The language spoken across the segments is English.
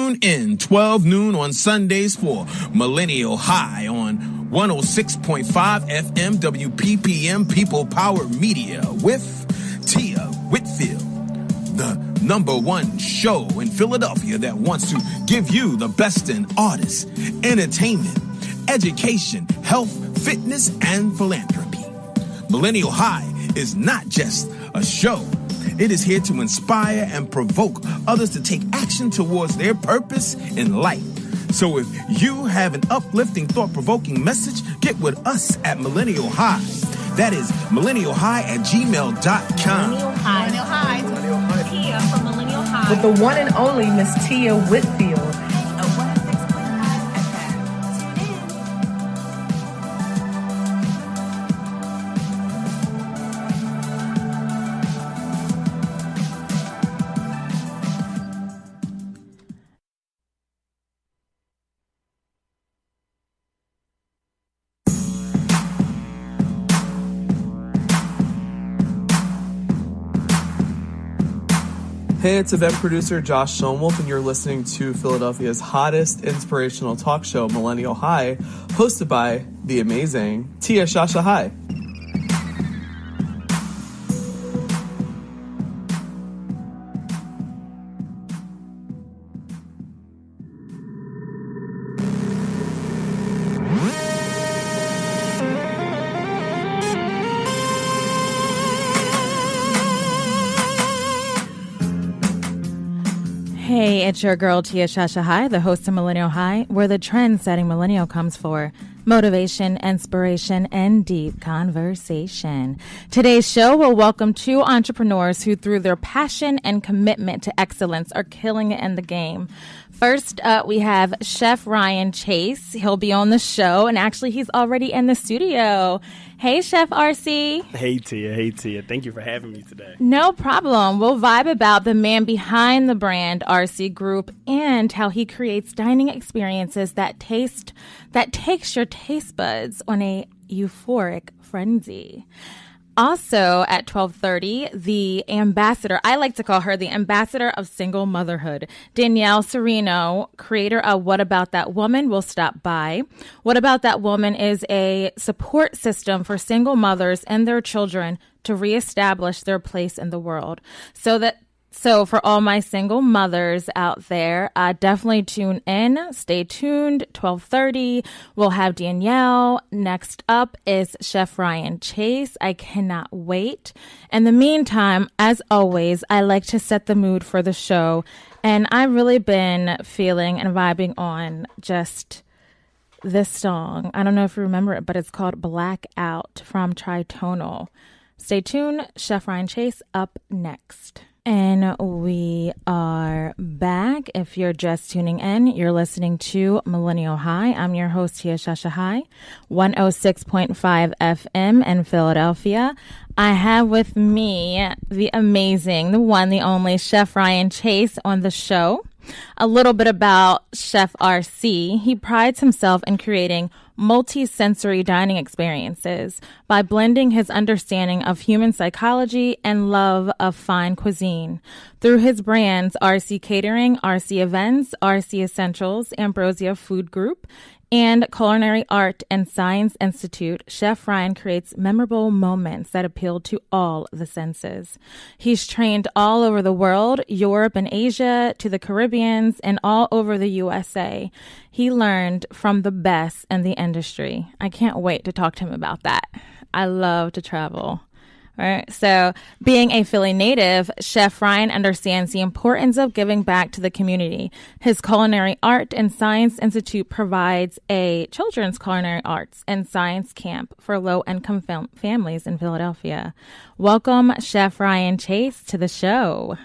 Tune in 12 noon on Sundays for Millennial High on 106.5 FM WPPM People Power Media with Tia Whitfield, the #1 show in Philadelphia that wants to give you the best in artists, entertainment, education, health, fitness, and philanthropy. Millennial High is not just a show. It is here to inspire and provoke others to take action towards their purpose in life. So if you have an uplifting, thought-provoking message, get with us at Millennial High. That is millennialhigh@gmail.com. Millennial High. Tia from Millennial High. With the one and only Miss Tia Whitfield. Hey, it's event producer Josh Schoenwolf, and you're listening to Philadelphia's hottest inspirational talk show, Millennial High, hosted by the amazing Tia Shasha High. Hey, it's your girl Tia Shasha High, the host of Millennial High, where the trend-setting millennial comes for motivation, inspiration, and deep conversation. Today's show will welcome two entrepreneurs who, through their passion and commitment to excellence, are killing it in the game. First up, we have Chef Ryan Chase. He'll be on the show, and actually, he's already in the studio. Hey, Chef RC. Hey, Tia. Hey, Tia. Thank you for having me today. No problem. We'll vibe about the man behind the brand, RC Group, and how he creates dining experiences that takes your taste buds on a euphoric frenzy. Also at 12:30, the ambassador, I like to call her the ambassador of Single Motherhood, Danielle Cirino, creator of What About That Woman, will stop by. What About That Woman is a support system for single mothers and their children to reestablish their place in the world. So for all my single mothers out there, definitely tune in. Stay tuned. 12:30, we'll have Danielle. Next up is Chef Ryan Chase. I cannot wait. In the meantime, as always, I like to set the mood for the show. And I've really been feeling and vibing on just this song. I don't know if you remember it, but it's called Blackout from Tritonal. Stay tuned. Chef Ryan Chase up next. And we are back. If you're just tuning in, you're listening to Millennial High. I'm your host, Tia Shasha High, 106.5 FM in Philadelphia. I have with me the amazing, the one, the only Chef Ryan Chase on the show. A little bit about Chef RC. He prides himself in creating multi-sensory dining experiences by blending his understanding of human psychology and love of fine cuisine. Through his brands, RC Catering, RC Events, RC Essentials, Ambrosia Food Group, and Culinary Art and Science Institute, Chef Ryan creates memorable moments that appeal to all the senses. He's trained all over the world, Europe and Asia, to the Caribbean, and all over the USA. He learned from the best in the industry. I can't wait to talk to him about that. I love to travel. Right. So being a Philly native, Chef Ryan understands the importance of giving back to the community. His Culinary Art and Science Institute provides a children's culinary arts and science camp for low-income families in Philadelphia. Welcome, Chef Ryan Chase, to the show.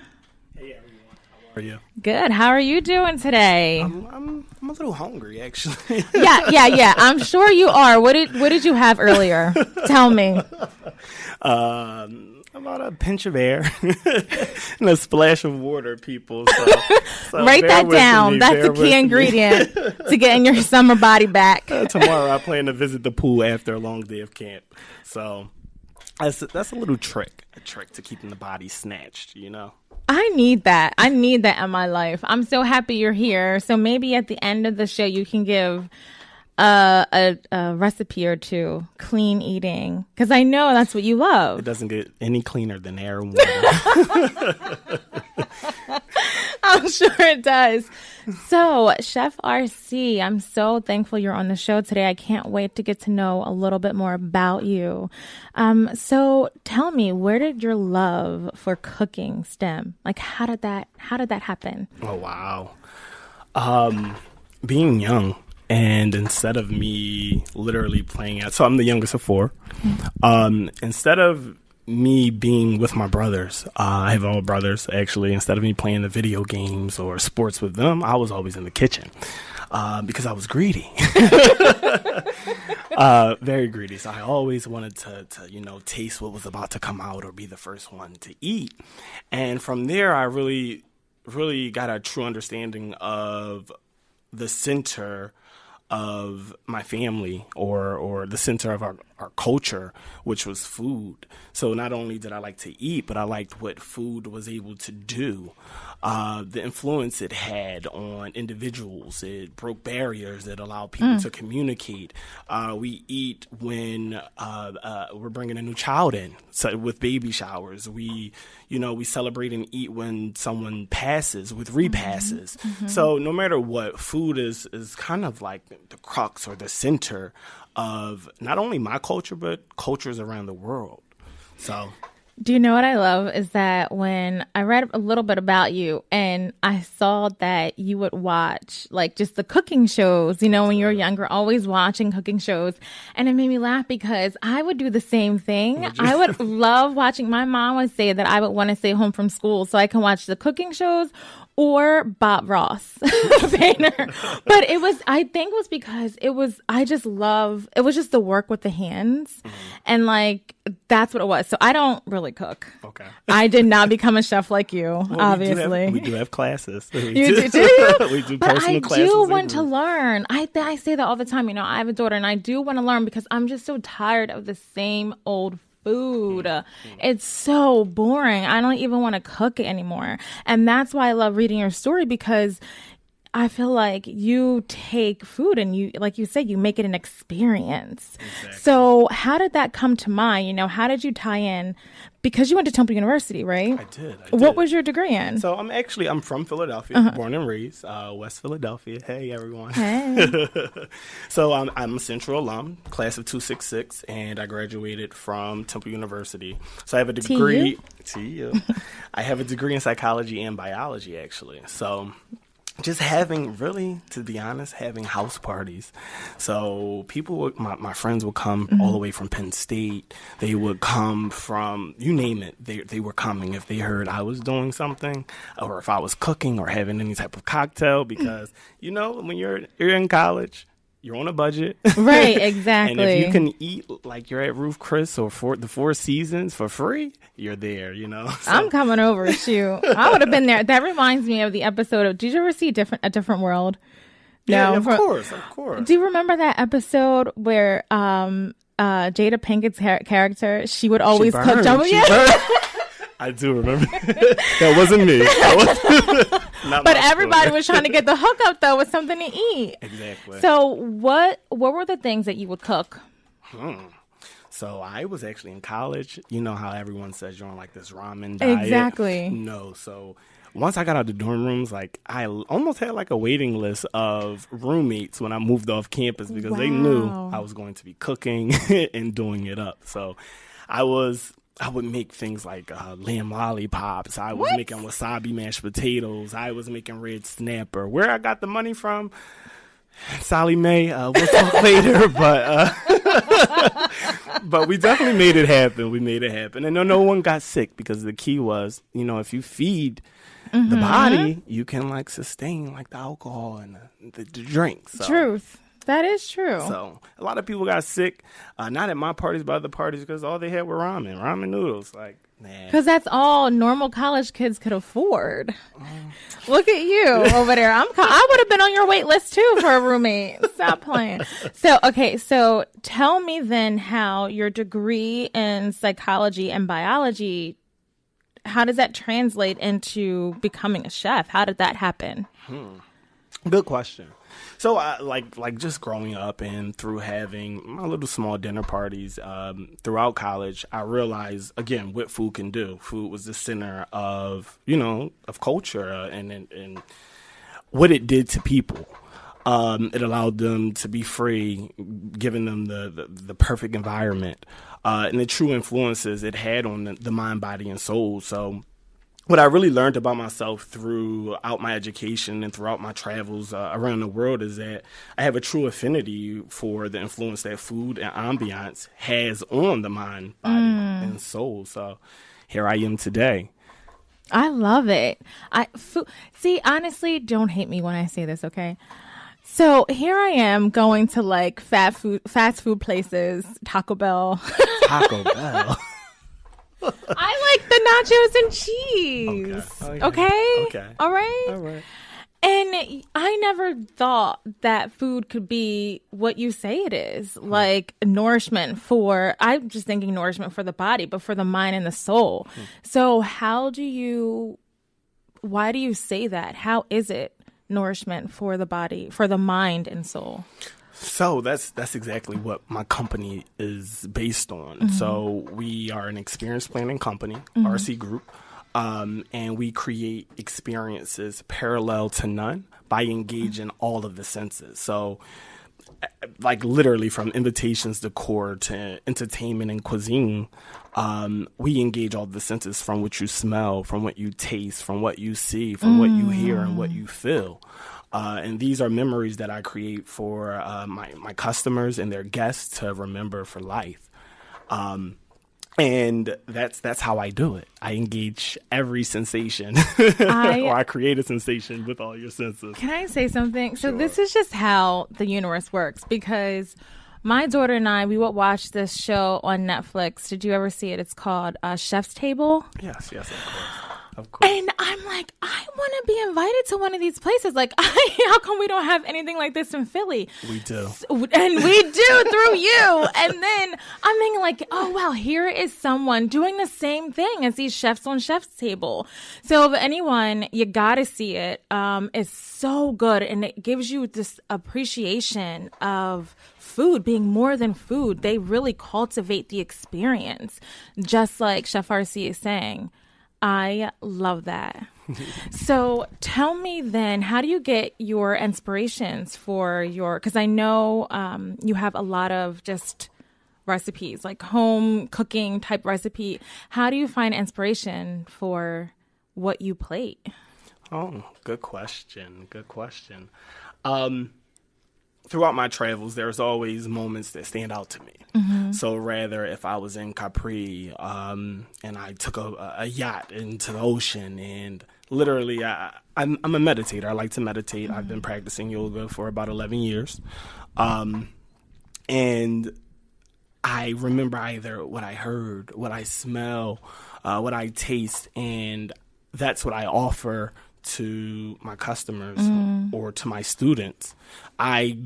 Hey, everyone. How are you? Good. How are you doing today? I'm a little hungry, actually. Yeah. I'm sure you are. What did you have earlier? Tell me. About a pinch of air and a splash of water, people. So write that down. That's the key ingredient to getting your summer body back. Tomorrow I plan to visit the pool after a long day of camp. So that's a little trick to keeping the body snatched, you know? I need that. I need that in my life. I'm so happy you're here. So maybe at the end of the show, you can give a recipe or two, clean eating, because I know that's what you love. It doesn't get any cleaner than air and water. I'm sure it does. So, Chef RC, I'm so thankful you're on the show today. I can't wait to get to know a little bit more about you. So tell me, where did your love for cooking stem? Like, how did that happen? Oh, wow. Being young, and instead of me literally playing out, so I'm the youngest of four. Instead of me being with my brothers, I have all brothers actually. Instead of me playing the video games or sports with them, I was always in the kitchen because I was greedy. Very greedy. So I always wanted to taste what was about to come out or be the first one to eat. And from there, I really, really got a true understanding of the center of my family or the center of our culture, which was food. So not only did I like to eat, but I liked what food was able to do. The influence it had on individuals. It broke barriers. It allowed people to communicate. We eat when we're bringing a new child in, so with baby showers. We celebrate and eat when someone passes, with repasses. So no matter what, food is kind of like the crux or the center of not only my culture, but cultures around the world. So, do you know what I love is that when I read a little bit about you and I saw that you would watch like just the cooking shows, when you were younger, always watching cooking shows. And it made me laugh because I would do the same thing. I would love watching. My mom would say that I would want to stay home from school so I can watch the cooking shows or Bob Ross painter. But I think it was because it was just the work with the hands. And like, that's what it was. So I don't really cook. Okay. I did not become a chef like you, obviously. We do have classes. Do you? We do but personal I classes. do want to learn. I say that all the time. I have a daughter and I do want to learn because I'm just so tired of the same old food. It's so boring. I don't even want to cook it anymore. And that's why I love reading your story, because I feel like you take food and you, like you said, you make it an experience. Exactly. So how did that come to mind? How did you tie in? Because you went to Temple University, right? I did. What was your degree in? So I'm from Philadelphia, born and raised, West Philadelphia. Hey, everyone. Hey. So I'm a Central alum, class of 266, and I graduated from Temple University. So I have a degree. TU. I have a degree in psychology and biology, actually. So just having house parties. So my friends would come all the way from Penn State. They would come from, you name it, they were coming if they heard I was doing something or if I was cooking or having any type of cocktail, because, when you're in college, you're on a budget. Right, exactly. And if you can eat like you're at Ruth Chris or the Four Seasons for free, you're there, So. I'm coming over, shoot. I would have been there. That reminds me of the episode of, did you ever see A Different World? Yeah, of course. Do you remember that episode where Jada Pinkett's character, she would always cook jumbo? I do remember. That wasn't me. But everybody was trying to get the hookup, though, with something to eat. Exactly. So what were the things that you would cook? So I was actually in college. You know how everyone says you're on like this ramen diet? Exactly. No. So once I got out of the dorm rooms, like I almost had like a waiting list of roommates when I moved off campus, because they knew I was going to be cooking and doing it up. So I would make things like lamb lollipops. I was making wasabi mashed potatoes. I was making red snapper. Where I got the money from, Sally Mae, we'll talk later. But we definitely made it happen. We made it happen. And no one got sick, because the key was, if you feed the body, you can like sustain like the alcohol and the drink. So. Truth. That is true. So a lot of people got sick, not at my parties, but other parties, because all they had were ramen noodles. Like, nah. Because that's all normal college kids could afford. Look at you over there. I would have been on your wait list too for a roommate. Stop playing. So tell me then how your degree in psychology and biology how does that translate into becoming a chef? How did that happen? Good question. So, like just growing up and through having my little small dinner parties throughout college, I realized again what food can do. Food was the center of of culture and what it did to people. It allowed them to be free, giving them the perfect environment and the true influences it had on the mind, body, and soul. So what I really learned about myself throughout my education and throughout my travels around the world is that I have a true affinity for the influence that food and ambiance has on the mind, body, and soul. So here I am today. I love it. See, honestly, don't hate me when I say this, okay? So here I am going to like fast food places, Taco Bell. Taco Bell. I like the nachos and cheese. Okay. All right. And I never thought that food could be what you say it is, like nourishment I'm just thinking nourishment for the body, but for the mind and the soul. So why do you say that? How is it nourishment for the body, for the mind and soul? So that's exactly what my company is based on. So we are an experience planning company, RC Group, and we create experiences parallel to none by engaging all of the senses. So like literally from invitations, decor to entertainment and cuisine, we engage all the senses from what you smell, from what you taste, from what you see, from what you hear and what you feel. And these are memories that I create for my customers and their guests to remember for life. And that's how I do it. I engage every sensation, or I create a sensation with all your senses. Can I say something? Sure. So this is just how the universe works, because my daughter and I, we would watch this show on Netflix. Did you ever see it? It's called Chef's Table. Yes, of course. Of course. And I'm like, I want to be invited to one of these places. Like, how come we don't have anything like this in Philly? We do. And we do through you. And then I'm thinking like, oh, wow, here is someone doing the same thing as these chefs on Chef's Table. So if anyone, you got to see it. It's so good. And it gives you this appreciation of food being more than food. They really cultivate the experience, just like Chef RC is saying. I love that. So tell me then, how do you get your inspirations for because I know you have a lot of just recipes, like home cooking type recipe. How do you find inspiration for what you plate? Oh, good question. Throughout my travels, there's always moments that stand out to me. So rather if I was in Capri and I took a yacht into the ocean, and literally I'm a meditator. I like to meditate. I've been practicing yoga for about 11 years. And I remember either what I heard, what I smell, what I taste, and that's what I offer to my customers or to my students. I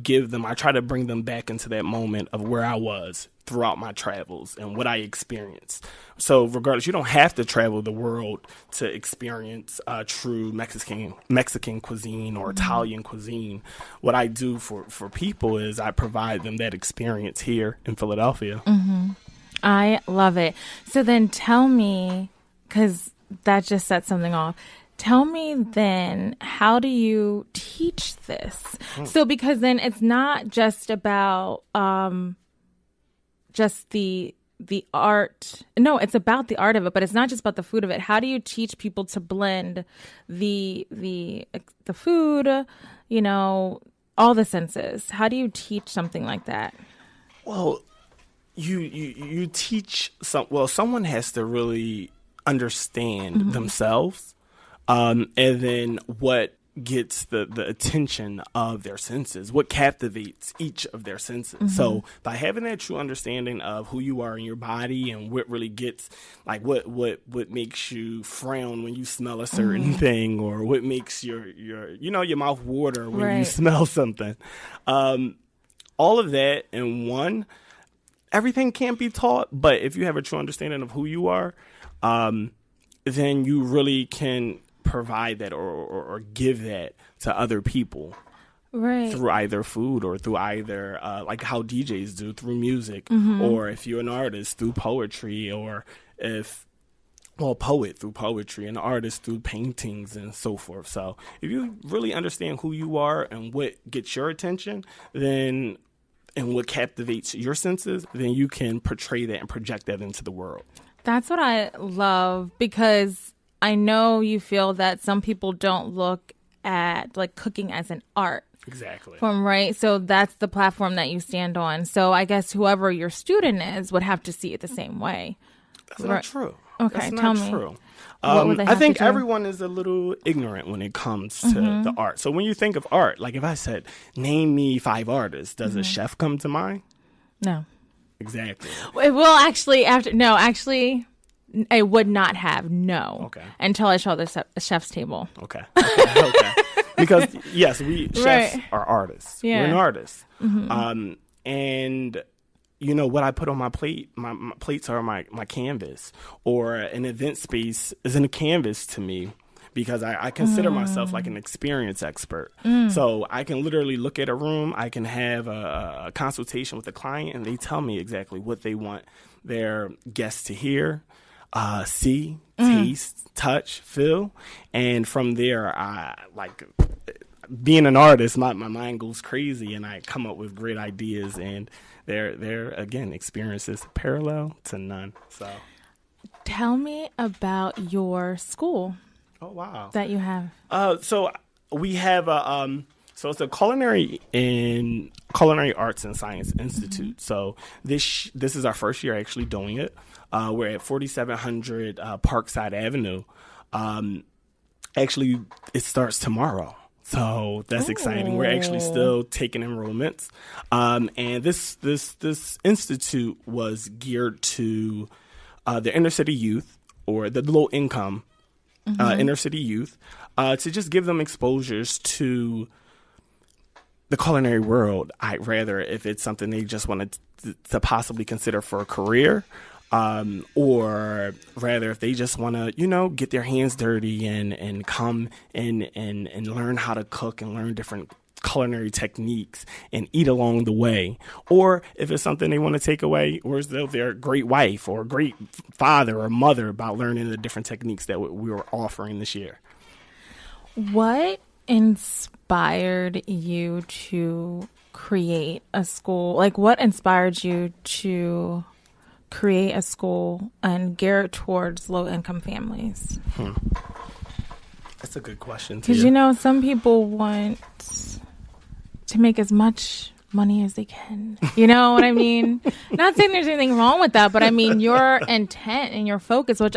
try to bring them back into that moment of where I was throughout my travels and what I experienced. So regardless, you don't have to travel the world to experience true Mexican cuisine or Italian cuisine. What I do for people is I provide them that experience here in Philadelphia. I love it. So then tell me, because that just set something off. Tell me then, how do you teach this? So because then it's not just about just the art. No, it's about the art of it, but it's not just about the food of it. How do you teach people to blend the food, all the senses? How do you teach something like that? Well, you teach someone has to really understand themselves. And then what gets the attention of their senses, what captivates each of their senses. So by having that true understanding of who you are in your body and what really gets, like what makes you frown when you smell a certain thing, or what makes your mouth water when you smell something. All of that in one, everything can't be taught, but if you have a true understanding of who you are, then you really can provide that or give that to other people. Right. Through either food or through either, like how DJs do, through music, or if you're an artist, through poetry, or poet through poetry, and artist through paintings and so forth. So if you really understand who you are and what gets your attention, then and what captivates your senses, then you can portray that and project that into the world. That's what I love, because I know you feel that some people don't look at like cooking as an art. Exactly. Right. So that's the platform that you stand on. So I guess whoever your student is would have to see it the same way. That's not true. Okay, That's tell not me. true. What would they I have think to do? everyone is a little ignorant when it comes to the art. So when you think of art, like if I said, name me 5 artists, does a chef come to mind? No. Exactly. Well, actually, I would not have. No. Okay. Until I show the chef's table. Okay. Because yes, we chefs are artists. Yeah. We're an artist. And you know what I put on my plate, my plates are my canvas, or an event space isn't a canvas to me, because I consider myself like an experience expert. So I can literally look at a room, I can have a consultation with a client, and they tell me exactly what they want their guests to hear, see, taste, touch, feel. And from there, being an artist, my mind goes crazy, and I come up with great ideas, and they're again, experiences parallel to none. So Tell me about your school. Oh, wow. That you have. So we have so it's a culinary arts and science institute. So this is our first year actually doing it. We're at 4700 Parkside Avenue. Actually, it starts tomorrow. So that's exciting. We're actually still taking enrollments. And this institute was geared to the inner city youth, or the low income inner city youth, to just give them exposures to the culinary world. Rather, if it's something they just wanted to possibly consider for a career, or rather if they just want to, get their hands dirty and come and learn how to cook and learn different culinary techniques and eat along the way, or if it's something they want to take away, or is their great wife or great father or mother about learning the different techniques that we were offering this year. What inspired you to create a school? Like, what inspired you to create a school and gear it towards low-income families? That's a good question, because some people want to make as much money as they can. You know what I mean? Not saying there's anything wrong with that, but I mean your intent and your focus, which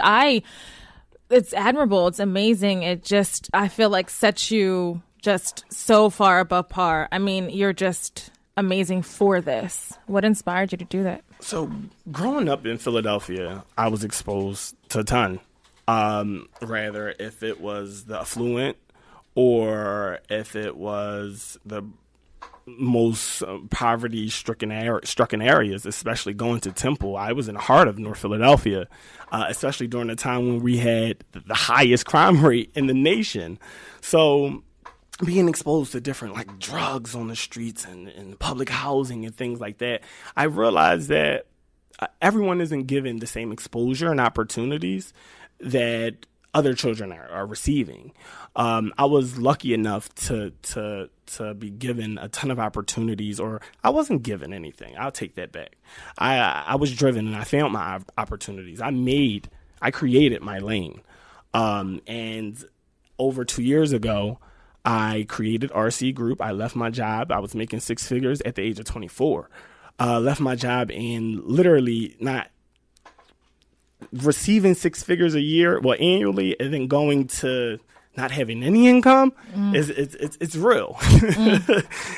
it's admirable. It's amazing. It just, I feel like, sets you just so far above par. I mean, you're just amazing for this. What inspired you to do that? So growing up in Philadelphia, I was exposed to a ton. Rather, if it was the affluent or if it was the most poverty-stricken areas, especially going to Temple. I was in the heart of North Philadelphia, especially during the time when we had the highest crime rate in the nation. So being exposed to different drugs on the streets and public housing and things like that, I realized that everyone isn't given the same exposure and opportunities that other children are receiving. I was lucky enough to be given a ton of opportunities, or I wasn't given anything. I'll take that back. I was driven and I found my opportunities. I created my lane. And over 2 years ago, I created RC Group. I left my job. I was making 6 figures at the age of 24. Left my job and literally not receiving 6 figures a year, annually, and then going to not having any income it's real.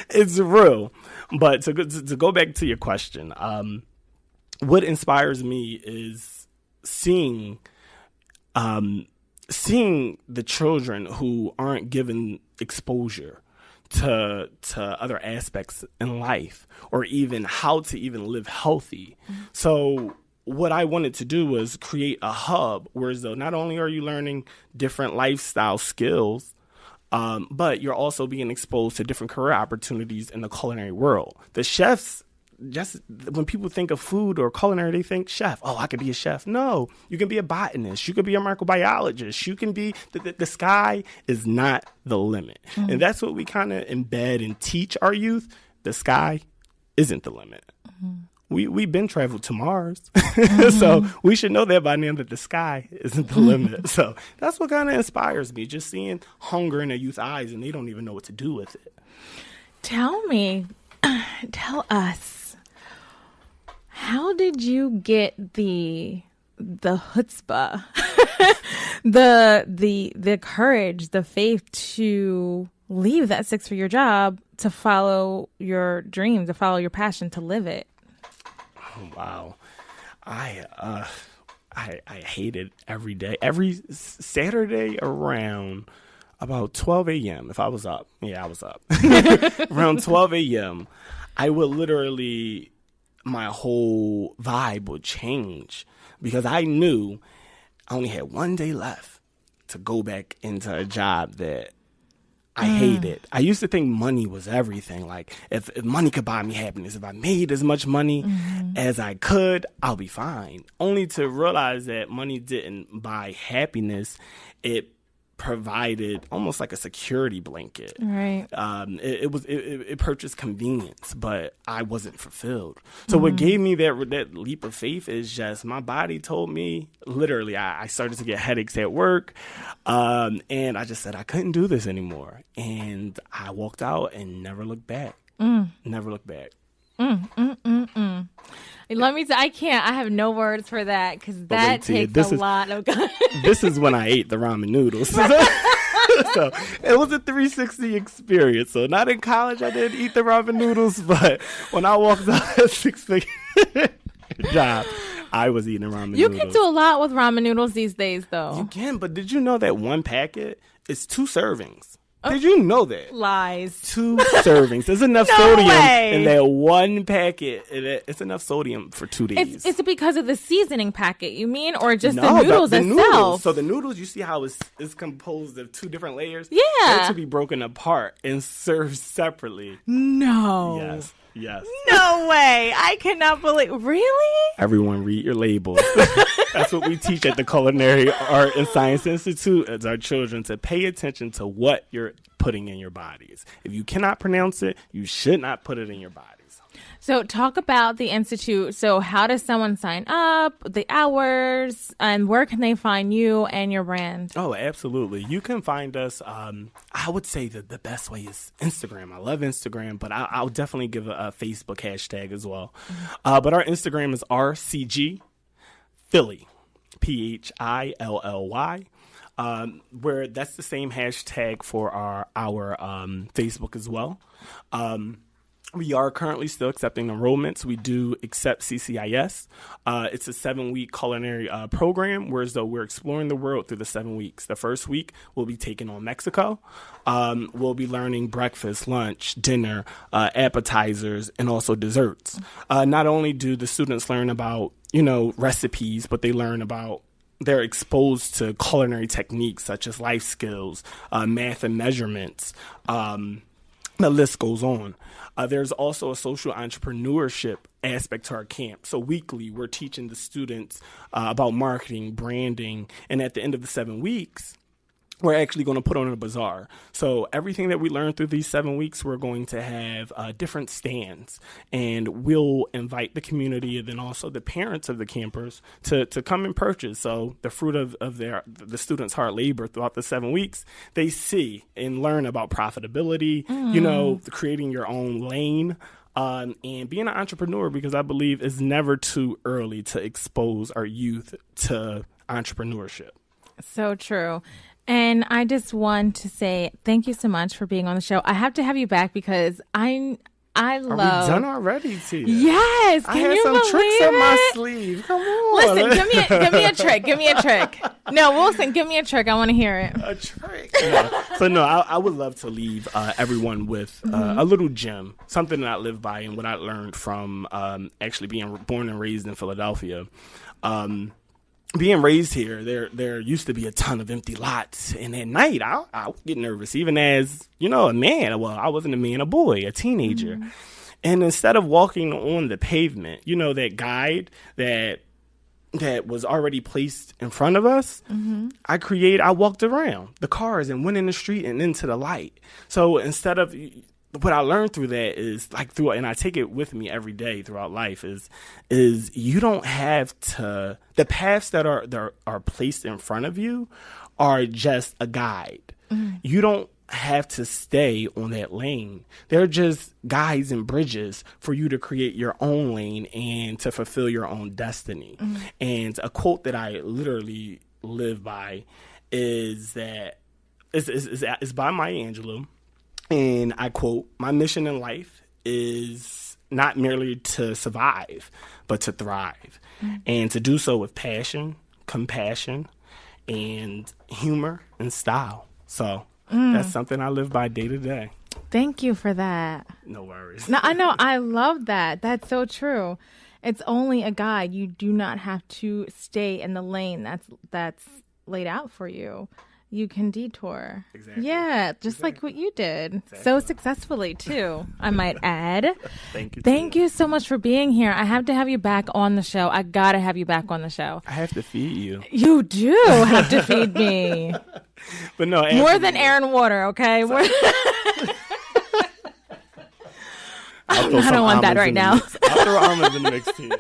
It's real. But to go back to your question, what inspires me is seeing the children who aren't given exposure to other aspects in life, or even how to even live healthy. So what I wanted to do was create a hub where though not only are you learning different lifestyle skills, but you're also being exposed to different career opportunities in the culinary world. The chefs, just when people think of food or culinary, they think chef. Oh, I could be a chef. No, you can be a botanist. You could be a microbiologist. You can be, the sky is not the limit. And that's what we kind of embed and teach our youth. The sky isn't the limit. We've been traveled to Mars. So we should know that by now that the sky isn't the limit. So that's what kind of inspires me, just seeing hunger in a youth's eyes and they don't even know what to do with it. Tell us, how did you get the chutzpah, the courage, the faith to leave that six-figure job to follow your dream, to follow your passion, to live it? Oh, wow. I hated every day. Every Saturday around about 12 a.m. if I was up. Yeah, I was up. Around 12 a.m., I would literally, my whole vibe would change because I knew I only had one day left to go back into a job that I hated. I used to think money was everything. Like, if money could buy me happiness, if I made as much money as I could, I'll be fine. Only to realize that money didn't buy happiness. It provided almost like a security blanket. Right. It purchased convenience, but I wasn't fulfilled. So what gave me that leap of faith is just my body told me, literally, I started to get headaches at work, and I just said I couldn't do this anymore. And I walked out and never looked back. Never looked back. Let me say, I have no words for that because that takes a lot of guts. This is when I ate the ramen noodles. So it was a 360 experience. So not in college, I didn't eat the ramen noodles, but when I walked out a six-figure job, I was eating ramen noodles. You can do a lot with ramen noodles these days, though. You can, but did you know that one packet is 2 servings? Did you know that? Lies. 2 servings. There's enough sodium in that one packet. It's enough sodium for 2 days. Is it because of the seasoning packet, you mean? Or just the noodles itself? Noodles. So the noodles, you see how it's composed of 2 different layers? Yeah. They're to be broken apart and served separately. No. Yes. No way. I cannot believe. Really? Everyone read your labels. That's what we teach at the Culinary Art and Science Institute as our children, to pay attention to what you're putting in your bodies. If you cannot pronounce it, you should not put it in your bodies. So talk about the Institute. So how does someone sign up, the hours, and where can they find you and your brand? Oh, absolutely. You can find us. I would say that the best way is Instagram. I love Instagram, but I'll definitely give a Facebook hashtag as well. But our Instagram is RCG Philly, PHILLY. Where that's the same hashtag for our Facebook as well. We are currently still accepting enrollments. We do accept CCIS. It's a 7-week culinary program, whereas though we're exploring the world through the 7 weeks. The first week, we'll be taking on Mexico. We'll be learning breakfast, lunch, dinner, appetizers, and also desserts. Not only do the students learn about, recipes, but they learn about, they're exposed to culinary techniques such as life skills, math and measurements. The list goes on. There's also a social entrepreneurship aspect to our camp. So weekly, we're teaching the students about marketing, branding, and at the end of the 7 weeks, we're actually going to put on a bazaar. So everything that we learn through these 7 weeks, we're going to have different stands, and we'll invite the community and then also the parents of the campers to come and purchase. So the fruit of the students' hard labor throughout the 7 weeks, they see and learn about profitability, creating your own lane. And being an entrepreneur, because I believe it's never too early to expose our youth to entrepreneurship. So true. And I just want to say thank you so much for being on the show. I have to have you back because I I Are love. we done already, Tia? Yes. I Can had you some believe tricks up my it? sleeve. Come on. Listen, give me a trick. Give me a trick. No, Wilson, give me a trick. I want to hear it. A trick. No. I would love to leave everyone with a little gem, something that I live by and what I learned from actually being born and raised in Philadelphia. Being raised here, there used to be a ton of empty lots, and at night I would get nervous, even as a man. Well, I wasn't a man, a boy, a teenager, and instead of walking on the pavement, that guide that was already placed in front of us, I walked around the cars and went in the street and into the light. So instead of what I learned through that is and I take it with me every day throughout life is you don't have to, the paths that are placed in front of you are just a guide. You don't have to stay on that lane. They're just guides and bridges for you to create your own lane and to fulfill your own destiny. And a quote that I literally live by is that is by Maya Angelou. And I quote, "My mission in life is not merely to survive, but to thrive. And to do so with passion, compassion, and humor and style." So that's something I live by day to day. Thank you for that. No worries. No, I know. I love that. That's so true. It's only a guide. You do not have to stay in the lane that's laid out for you. You can detour. Exactly. Yeah, just like what you did. So successfully, too, I might add. Thank you. Thank you so much for being here. I have to have you back on the show. I got to have you back on the show. I have to feed you. You do have to feed me. But no, more than air and water, okay? I don't want that right now. I'll throw almonds in the mix too.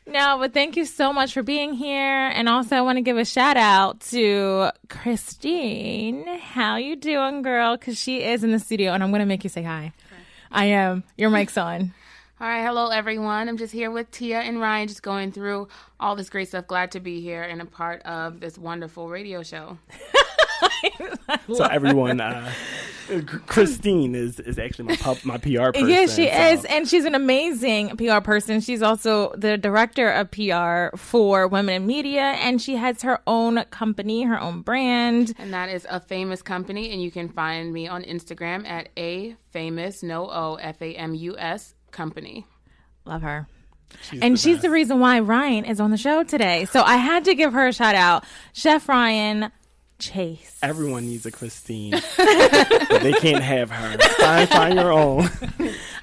No, but thank you so much for being here. And also I want to give a shout out to Christine. How you doing, girl? Because she is in the studio and I'm going to make you say hi. Okay. I am. Your mic's on. All right. Hello, everyone. I'm just here with Tia and Ryan, just going through all this great stuff. Glad to be here and a part of this wonderful radio show. So everyone, Christine is actually my PR person. Yeah, she is. And she's an amazing PR person. She's also the director of PR for Women in Media. And she has her own company, her own brand. And that is A Famous Company. And you can find me on Instagram at A Famous, no O, FAMUS Company. Love her. She's the reason why Ryan is on the show today. So I had to give her a shout out. Chef Ryan Chase. Everyone needs a Christine. But they can't have her. Find your own.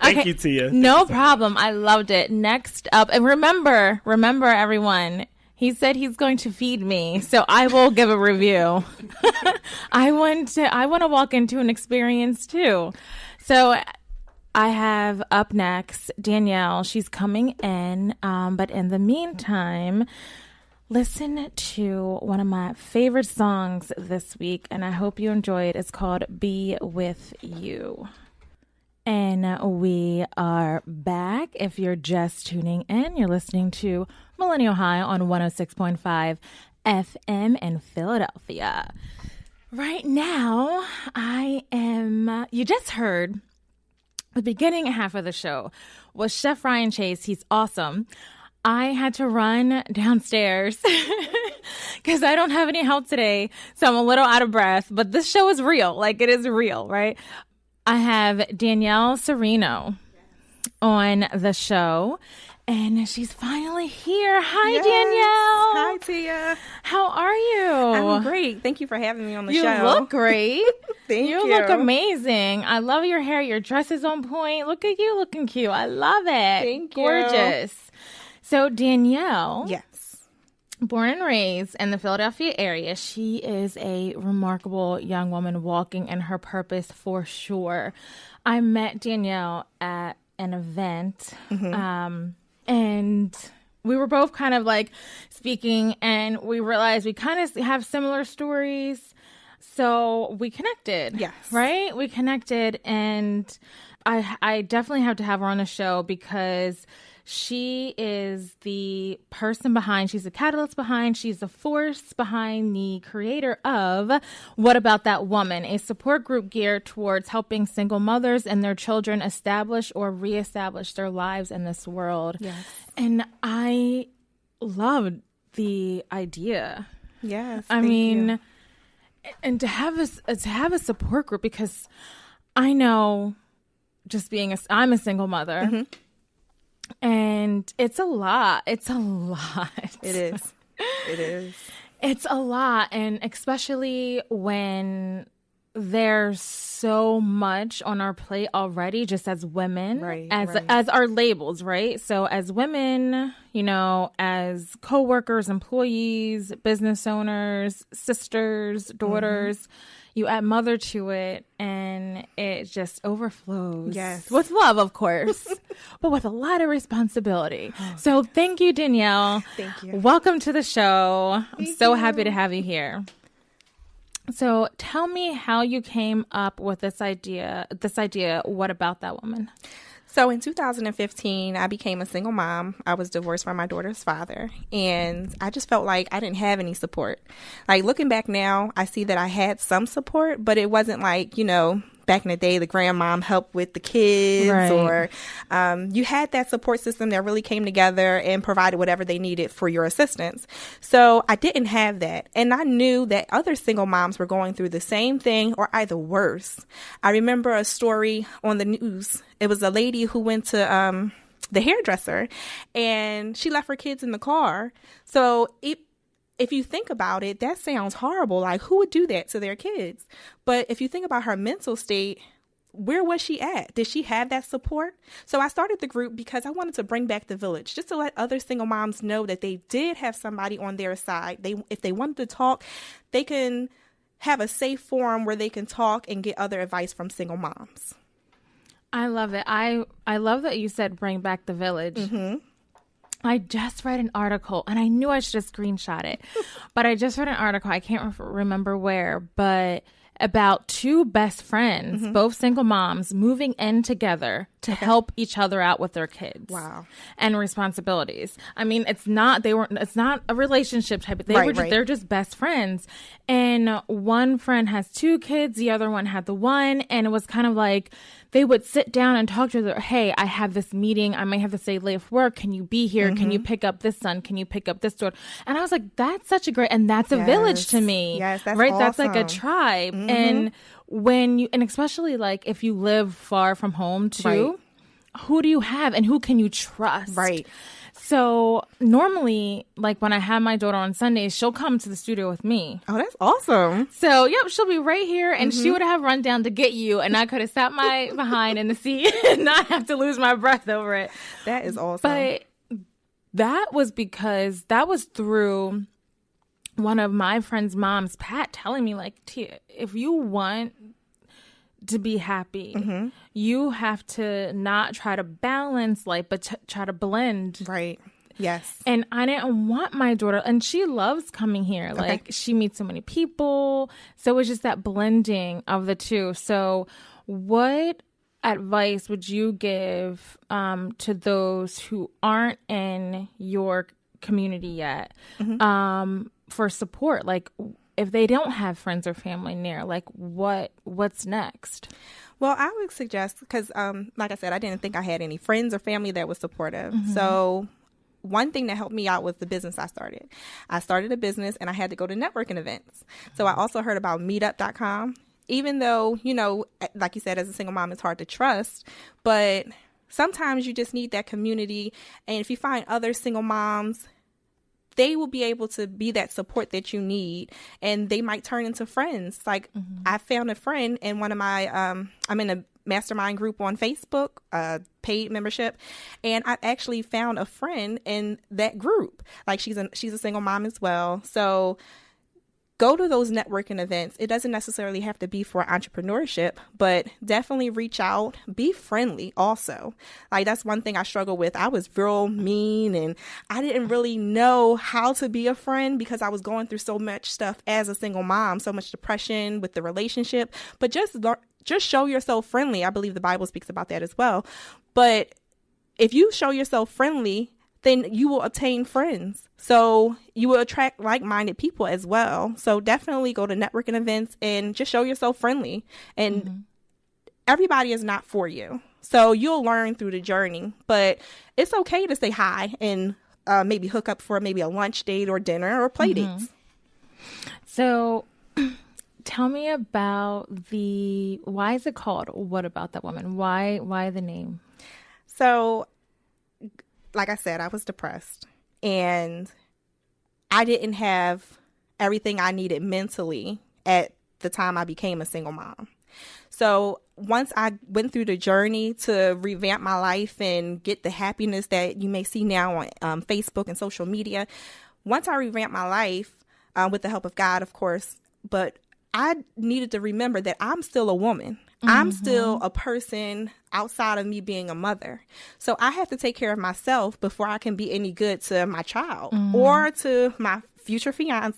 Thank you, Tia. No problem. I loved it. Next up, and remember everyone, he said he's going to feed me, so I will give a review. I want to walk into an experience too. So I have up next Danielle. She's coming in, but in the meantime, listen to one of my favorite songs this week, and I hope you enjoy it. It's called Be With You. And we are back. If you're just tuning in, you're listening to Millennial High on 106.5 FM in Philadelphia. Right now, you just heard the beginning half of the show was Chef Ryan Chase. He's awesome. I had to run downstairs because I don't have any help today. So I'm a little out of breath, but this show is real. Like, it is real, right? I have Danielle Cirino on the show, and she's finally here. Hi, yes. Danielle. Hi, Tia. How are you? I'm great. Thank you for having me on the You show. look great. Thank you. You look amazing. I love your hair. Your dress is on point. Look at you looking cute. I love it. Thank you. Gorgeous. So Danielle, Yes. born and raised in the Philadelphia area, she is a remarkable young woman walking in her purpose for sure. I met Danielle at an event, and we were both kind of like speaking, and we realized we kind of have similar stories. So we connected. Yes. Right? We connected, and I definitely have to have her on the show because She is the person behind, she's the catalyst behind, she's the force behind the creator of What About That Woman, a support group geared towards helping single mothers and their children establish or reestablish their lives in this world. Yes. And I loved the idea. Yes. I mean, and to have a support group, because I know just I'm a single mother, and it's a lot. It's a lot. It is. It is. It's a lot, and especially when there's so much on our plate already, just as women, as our labels, right? So as women, you know, as coworkers, employees, business owners, sisters, daughters, you add mother to it, and it just overflows. Yes. With love, of course, but with a lot of responsibility. So thank you, Danielle. Thank you. Welcome to the show. I'm so happy to have you here. So tell me how you came up with this idea, What About That Woman? So in 2015, I became a single mom. I was divorced from my daughter's father, and I just felt like I didn't have any support. Like, looking back now, I see that I had some support, but it wasn't like, you know, back in the day, the grandmom helped with the kids, or you had that support system that really came together and provided whatever they needed for your assistance. So I didn't have that. And I knew that other single moms were going through the same thing or either worse. I remember a story on the news. It was a lady who went to the hairdresser, and she left her kids in the car. So if you think about it, that sounds horrible. Like, who would do that to their kids? But if you think about her mental state, where was she at? Did she have that support? So I started the group because I wanted to bring back the village, just to let other single moms know that they did have somebody on their side. If they wanted to talk, they can have a safe forum where they can talk and get other advice from single moms. I love it. I love that you said bring back the village. Mm-hmm. I just read an article, and I knew I should have screenshot it, but I just read an article, I can't remember where, but about two best friends, both single moms, moving in together to help each other out with their kids. Wow. And responsibilities. I mean, it's not a relationship type of thing. They're just best friends. And one friend has two kids, the other one had the one, and it was kind of like they would sit down and talk to her. Hey, I have this meeting. I might have to stay late for work. Can you be here? Can you pick up this son? Can you pick up this daughter? And I was like, that's such a great, and that's a village to me. Yes, that's right. awesome. That's like a tribe. And and especially like if you live far from home too, who do you have and who can you trust? Right. So normally, like when I have my daughter on Sundays, she'll come to the studio with me. Oh, that's awesome. So, she'll be right here, and she would have run down to get you, and I could have sat my behind in the seat and not have to lose my breath over it. That is awesome. But that was because that was through one of my friend's moms, Pat, telling me, like, Tia, if you want to be happy, you have to not try to balance life, but try to blend. Right. Yes. And I didn't want my daughter, and she loves coming here. Like, she meets so many people. So it was just that blending of the two. So what advice would you give to those who aren't in your community yet for support? Like, if they don't have friends or family near, like what's next? Well, I would suggest, because like I said, I didn't think I had any friends or family that was supportive. So one thing that helped me out was the business I started. I started a business, and I had to go to networking events. So I also heard about meetup.com. Even though, like you said, as a single mom, it's hard to trust, but sometimes you just need that community. And if you find other single moms, they will be able to be that support that you need, and they might turn into friends. Like, I found a friend in one of my, I'm in a mastermind group on Facebook, paid membership, and I actually found a friend in that group. Like, she's a single mom as well. So go to those networking events. It doesn't necessarily have to be for entrepreneurship, but definitely reach out. Be friendly also. Like, that's one thing I struggle with. I was real mean, and I didn't really know how to be a friend because I was going through so much stuff as a single mom, so much depression with the relationship. But just show yourself friendly. I believe the Bible speaks about that as well. But if you show yourself friendly, then you will obtain friends. So you will attract like-minded people as well. So definitely go to networking events and just show yourself friendly. And everybody is not for you. So you'll learn through the journey. But it's okay to say hi and maybe hook up for maybe a lunch date or dinner or play dates. So tell me about why is it called What About That Woman? Why the name? So like I said, I was depressed and I didn't have everything I needed mentally at the time I became a single mom. So once I went through the journey to revamp my life and get the happiness that you may see now on Facebook and social media, once I revamped my life with the help of God, of course, but I needed to remember that I'm still a woman. I'm still a person outside of me being a mother. So I have to take care of myself before I can be any good to my child or to my future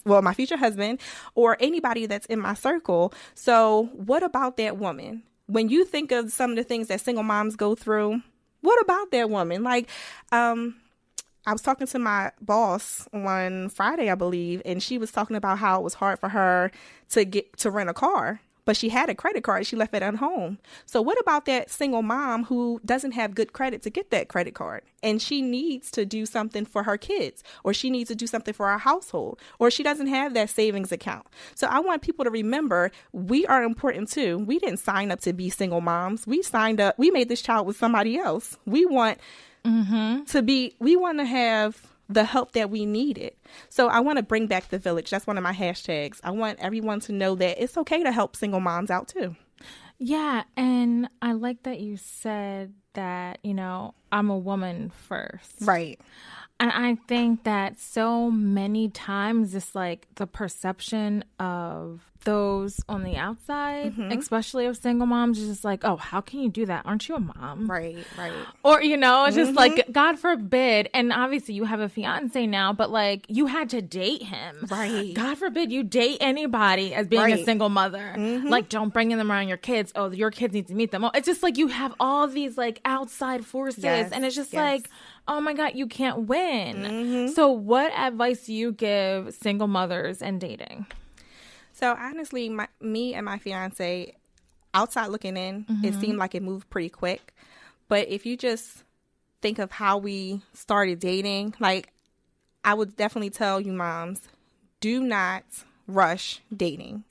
my future husband or anybody that's in my circle. So what about that woman? When you think of some of the things that single moms go through, what about that woman? Like, I was talking to my boss on Friday, I believe, and she was talking about how it was hard for her to rent a car. But she had a credit card. She left it at home. So what about that single mom who doesn't have good credit to get that credit card? And she needs to do something for her kids, or she needs to do something for our household, or she doesn't have that savings account. So I want people to remember we are important too. We didn't sign up to be single moms. We signed up. We made this child with somebody else. We want to have the help that we needed. So I want to bring back the village. That's one of my hashtags. I want everyone to know that it's okay to help single moms out too. Yeah. And I like that you said that, I'm a woman first. Right. And I think that so many times it's like the perception of those on the outside, especially of single moms, is just like, oh, how can you do that? Aren't you a mom? Right. Or, it's just like, God forbid. And obviously you have a fiance now, but like you had to date him. Right. God forbid you date anybody as being a single mother. Like, don't bring them around your kids. Oh, your kids need to meet them. Oh, it's just like you have all these like outside forces. Yes. And it's just like, oh my God, you can't win. So what advice do you give single mothers and dating? So honestly, me and my fiance, outside looking in, it seemed like it moved pretty quick. But if you just think of how we started dating, like I would definitely tell you moms, do not rush dating.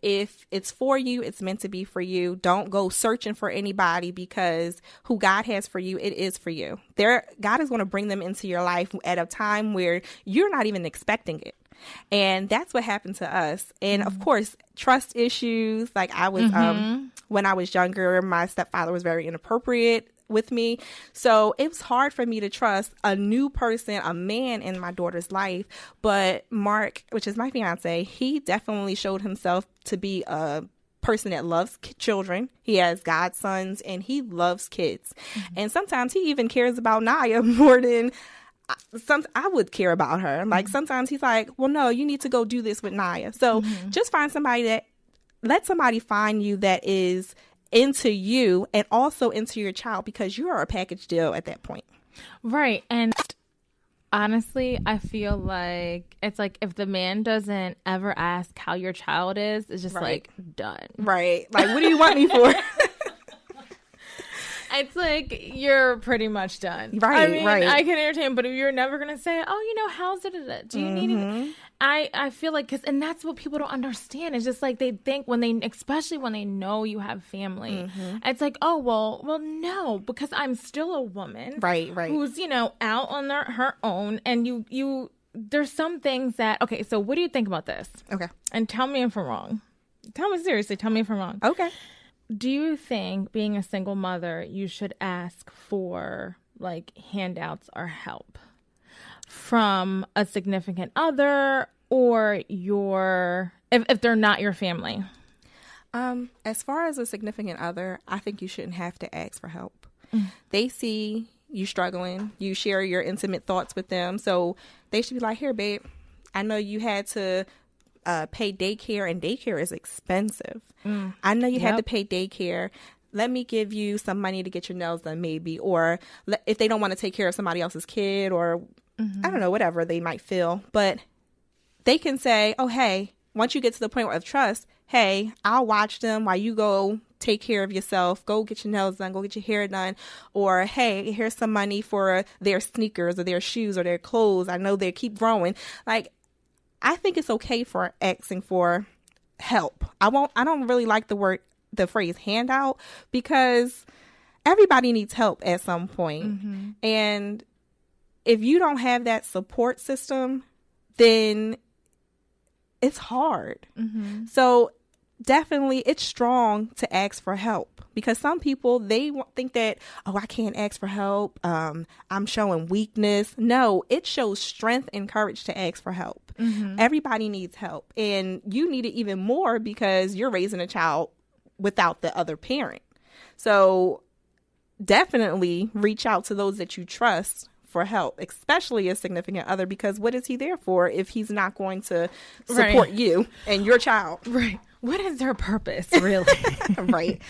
If it's for you, it's meant to be for you. Don't go searching for anybody, because who God has for you, it is for you. God is going to bring them into your life at a time where you're not even expecting it. And that's what happened to us. And of course, trust issues. Like I was, when I was younger, my stepfather was very inappropriate with me. So it was hard for me to trust a new person, a man in my daughter's life. But Mark, which is my fiance, he definitely showed himself to be a person that loves children. He has godsons and he loves kids. And sometimes he even cares about Naya more than I would care about her. Like sometimes he's like, well, no, you need to go do this with Naya. So just find somebody let somebody find you that is into you and also into your child, because you are a package deal at that point. Right. And honestly, I feel like it's like if the man doesn't ever ask how your child is, it's just like done. Right. Like, what do you want me for? It's like you're pretty much done. Right, I mean, right. I can entertain, but if you're never going to say, oh, how's it? Do you need it? I feel like, and that's what people don't understand. It's just like they think especially when they know you have family, it's like, oh, well, no, because I'm still a woman. Right. Who's, out on her own. And there's some things that, okay, so what do you think about this? Okay. And tell me if I'm wrong. Tell me if I'm wrong. Okay. Do you think being a single mother, you should ask for like handouts or help from a significant other or if they're not your family? As far as a significant other, I think you shouldn't have to ask for help. They see you struggling, you share your intimate thoughts with them. So they should be like, here, babe, I know you had to pay daycare, and daycare is expensive. I know you had to pay daycare. let me give you some money to get your nails done, maybe. Or if they don't want to take care of somebody else's kid, or I don't know, whatever they might feel. But they can say, oh, hey, once you get to the point of trust, hey, I'll watch them while you go take care of yourself. Go get your nails done. Go get your hair done. Or, hey, here's some money for their sneakers or their shoes or their clothes. I know they keep growing. Like, I think it's okay for asking for help. I don't really like the phrase handout, because everybody needs help at some point. And if you don't have that support system, then it's hard. So definitely it's strong to ask for help, because some people, they think that, oh, I can't ask for help. I'm showing weakness. No, it shows strength and courage to ask for help. Everybody needs help, and you need it even more because you're raising a child without the other parent. So definitely reach out to those that you trust for help, especially a significant other, because what is he there for if he's not going to support you and your child? Right. What is their purpose, really? Right.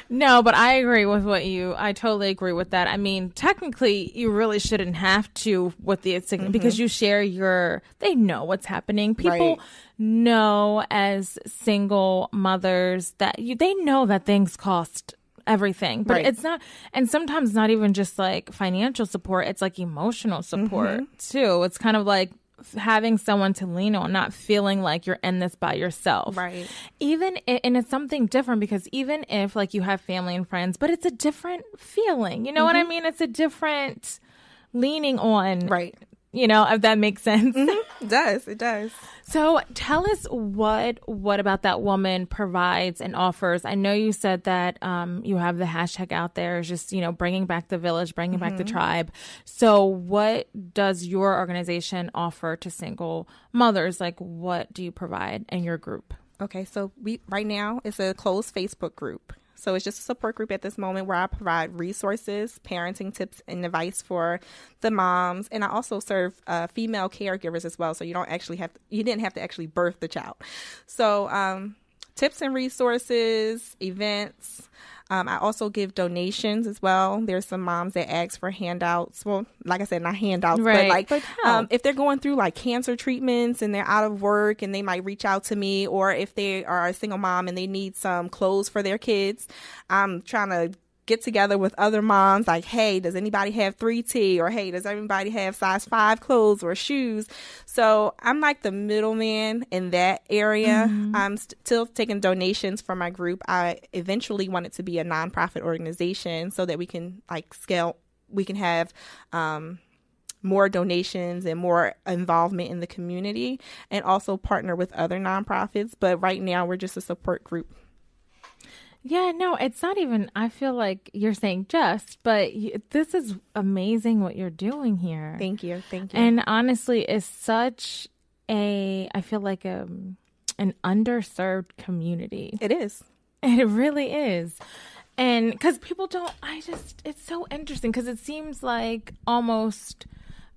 No, but I agree with I totally agree with that. I mean, technically, you really shouldn't have to with the because you share they know what's happening. People know as single mothers that they know that things cost everything, but it's not, and sometimes not even just like financial support, it's like emotional support too. It's kind of like having someone to lean on, not feeling like you're in this by yourself. Right. And it's something different, because even if like you have family and friends, but it's a different feeling, you know what I mean? It's a different leaning on. Right. You know, if that makes sense. It does. So tell us what about that woman provides and offers. I know you said that you have the hashtag out there, just, bringing back the village, bringing back the tribe. So what does your organization offer to single mothers? Like, what do you provide in your group? Okay, so right now it's a closed Facebook group. So it's just a support group at this moment where I provide resources, parenting tips and advice for the moms. And I also serve female caregivers as well. So you didn't have to actually birth the child. So tips and resources, events. I also give donations as well. There's some moms that ask for handouts. Well, like I said, not handouts, but if they're going through like cancer treatments and they're out of work, and they might reach out to me, or if they are a single mom and they need some clothes for their kids, I'm trying to get together with other moms, like, hey, does anybody have 3T? Or hey, does everybody have size 5 clothes or shoes? So I'm like the middleman in that area. I'm still taking donations for my group. I eventually want it to be a nonprofit organization so that we can scale. We can have more donations and more involvement in the community, and also partner with other nonprofits. But right now we're just a support group. Yeah, no, it's not even, I feel like you're saying but this is amazing what you're doing here. Thank you. And honestly, it's such I feel like an underserved community. It is. It really is. And because people it's so interesting, because it seems like almost,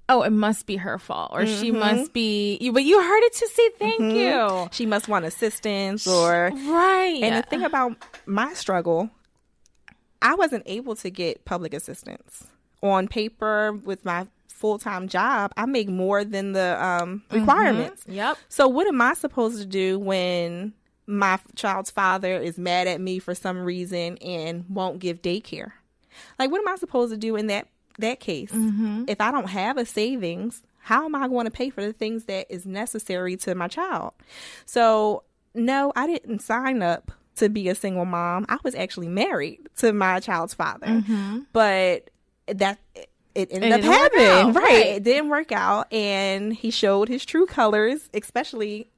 oh, it must be her fault, or she must be, but you heard it to say thank you. She must want assistance, or right. And the thing about my struggle, I wasn't able to get public assistance. On paper, with my full-time job, I make more than the requirements. Yep. So what am I supposed to do when my child's father is mad at me for some reason and won't give daycare? Like, what am I supposed to do in that case? If I don't have a savings, how am I going to pay for the things that is necessary to my child? So no, I didn't sign up to be a single mom. I was actually married to my child's father, but it ended up happening. Right. It didn't work out, and he showed his true colors, especially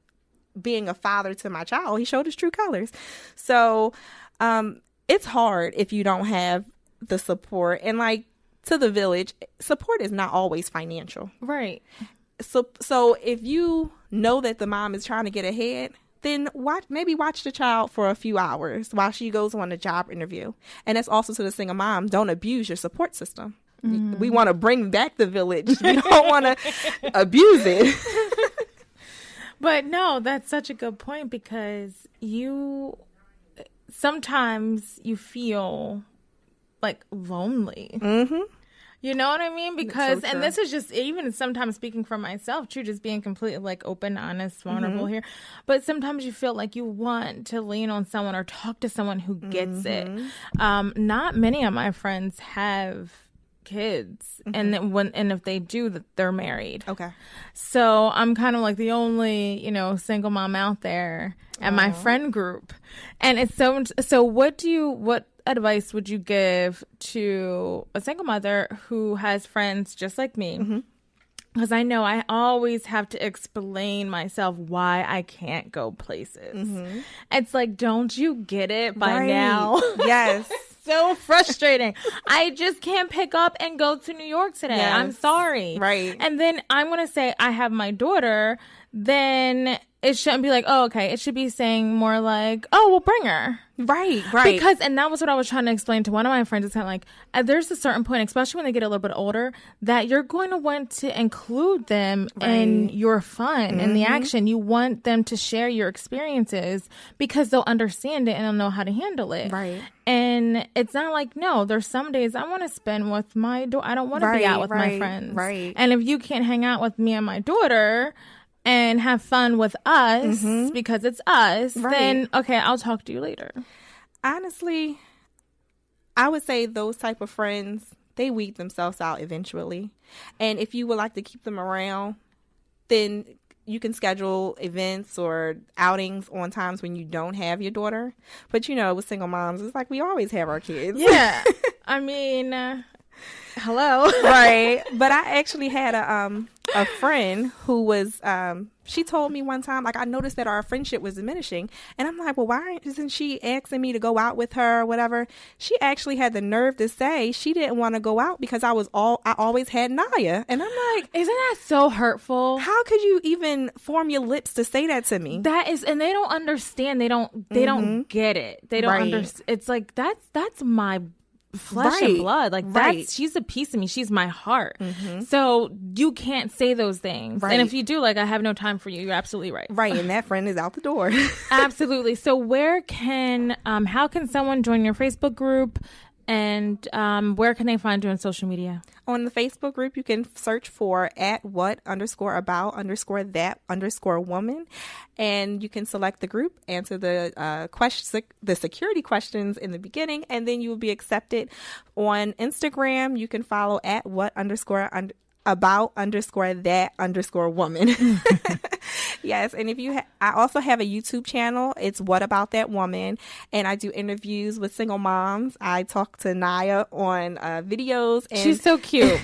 being a father to my child. He showed his true colors. So it's hard if you don't have the support. And to the village, support is not always financial. Right. So if you know that the mom is trying to get ahead, then watch the child for a few hours while she goes on a job interview. And that's also to the single mom. Don't abuse your support system. We want to bring back the village. We don't want to abuse it. But no, that's such a good point, because sometimes you feel like lonely. Mm-hmm. You know what I mean? Because, so and true. this is just even sometimes speaking for myself, too, just being completely like open, honest, vulnerable here. But sometimes you feel like you want to lean on someone or talk to someone who gets it. Not many of my friends have kids, and if they do, they're married. Okay. So I'm kind of like the only, single mom out there at my friend group. And it's so what advice would you give to a single mother who has friends just like me? Because I know I always have to explain myself why I can't go places. It's like, don't you get it by now? Yes. So frustrating. I just can't pick up and go to New York today. Yes. I'm sorry. Right. And then I'm going to say I have my daughter. Then it shouldn't be like, oh, okay. It should be saying more like, oh, we'll bring her. Right. Because, and that was what I was trying to explain to one of my friends. It's kind of like, there's a certain point, especially when they get a little bit older, that you're going to want to include them in your fun and the action. You want them to share your experiences because they'll understand it and they'll know how to handle it. Right. And it's not like, no, there's some days I want to spend with my daughter. I don't want to be out with my friends. Right. And if you can't hang out with me and my daughter and have fun with us because it's us, then okay, I'll talk to you later. Honestly, I would say those type of friends, they weed themselves out eventually. And if you would like to keep them around, then you can schedule events or outings on times when you don't have your daughter. But with single moms, it's like we always have our kids. Yeah. I mean, hello. Right. But I actually had a friend who was she told me one time, like, I noticed that our friendship was diminishing, and I'm like, well, why isn't she asking me to go out with her or whatever? She actually had the nerve to say she didn't want to go out because I always had Naya. And I'm like, isn't that so hurtful? how could you even form your lips to say that to me? That is, and they don't understand. They don't get it. They don't understand. It's like, that's my flesh and blood. Like, she's a piece of me. She's my heart. So you can't say those things. And if you do, like, I have no time for you. You're absolutely right. Right. And that friend is out the door. Absolutely. So how can someone join your Facebook group, and where can they find you on social media? On the Facebook group, you can search for @what_about_that_woman, and you can select the group, answer the security questions in the beginning, and then you will be accepted. On Instagram, you can follow @what_about_that_woman. Yes, and if I also have a YouTube channel. It's What About That Woman, and I do interviews with single moms. I talk to Naya on videos. And she's so cute.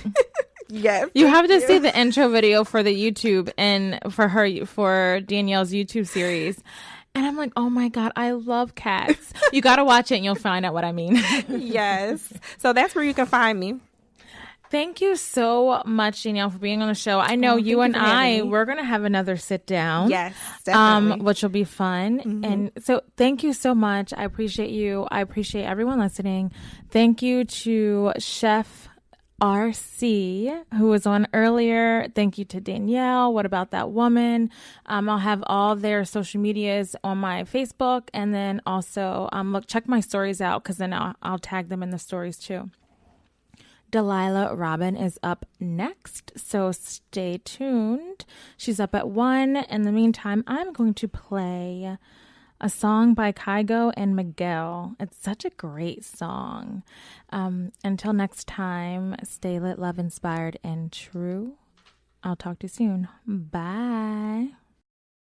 Yes, you have to see the intro video for the YouTube and for Danielle's YouTube series. And I'm like, oh my God, I love cats. You got to watch it and you'll find out what I mean. Yes. So that's where you can find me. Thank you so much, Danielle, for being on the show. I know you and we're going to have another sit down. Yes, definitely. Which will be fun. And so thank you so much. I appreciate you. I appreciate everyone listening. Thank you to Chef RC, who was on earlier. Thank you to Danielle. What About That Woman? I'll have all their social medias on my Facebook, and then also check my stories out, because then I'll tag them in the stories too. Delilah Robin is up next, so stay tuned. She's up at 1. In the meantime, I'm going to play a song by Kygo and Miguel. It's such a great song. Until next time, stay lit, love inspired, and true. I'll talk to you soon. Bye.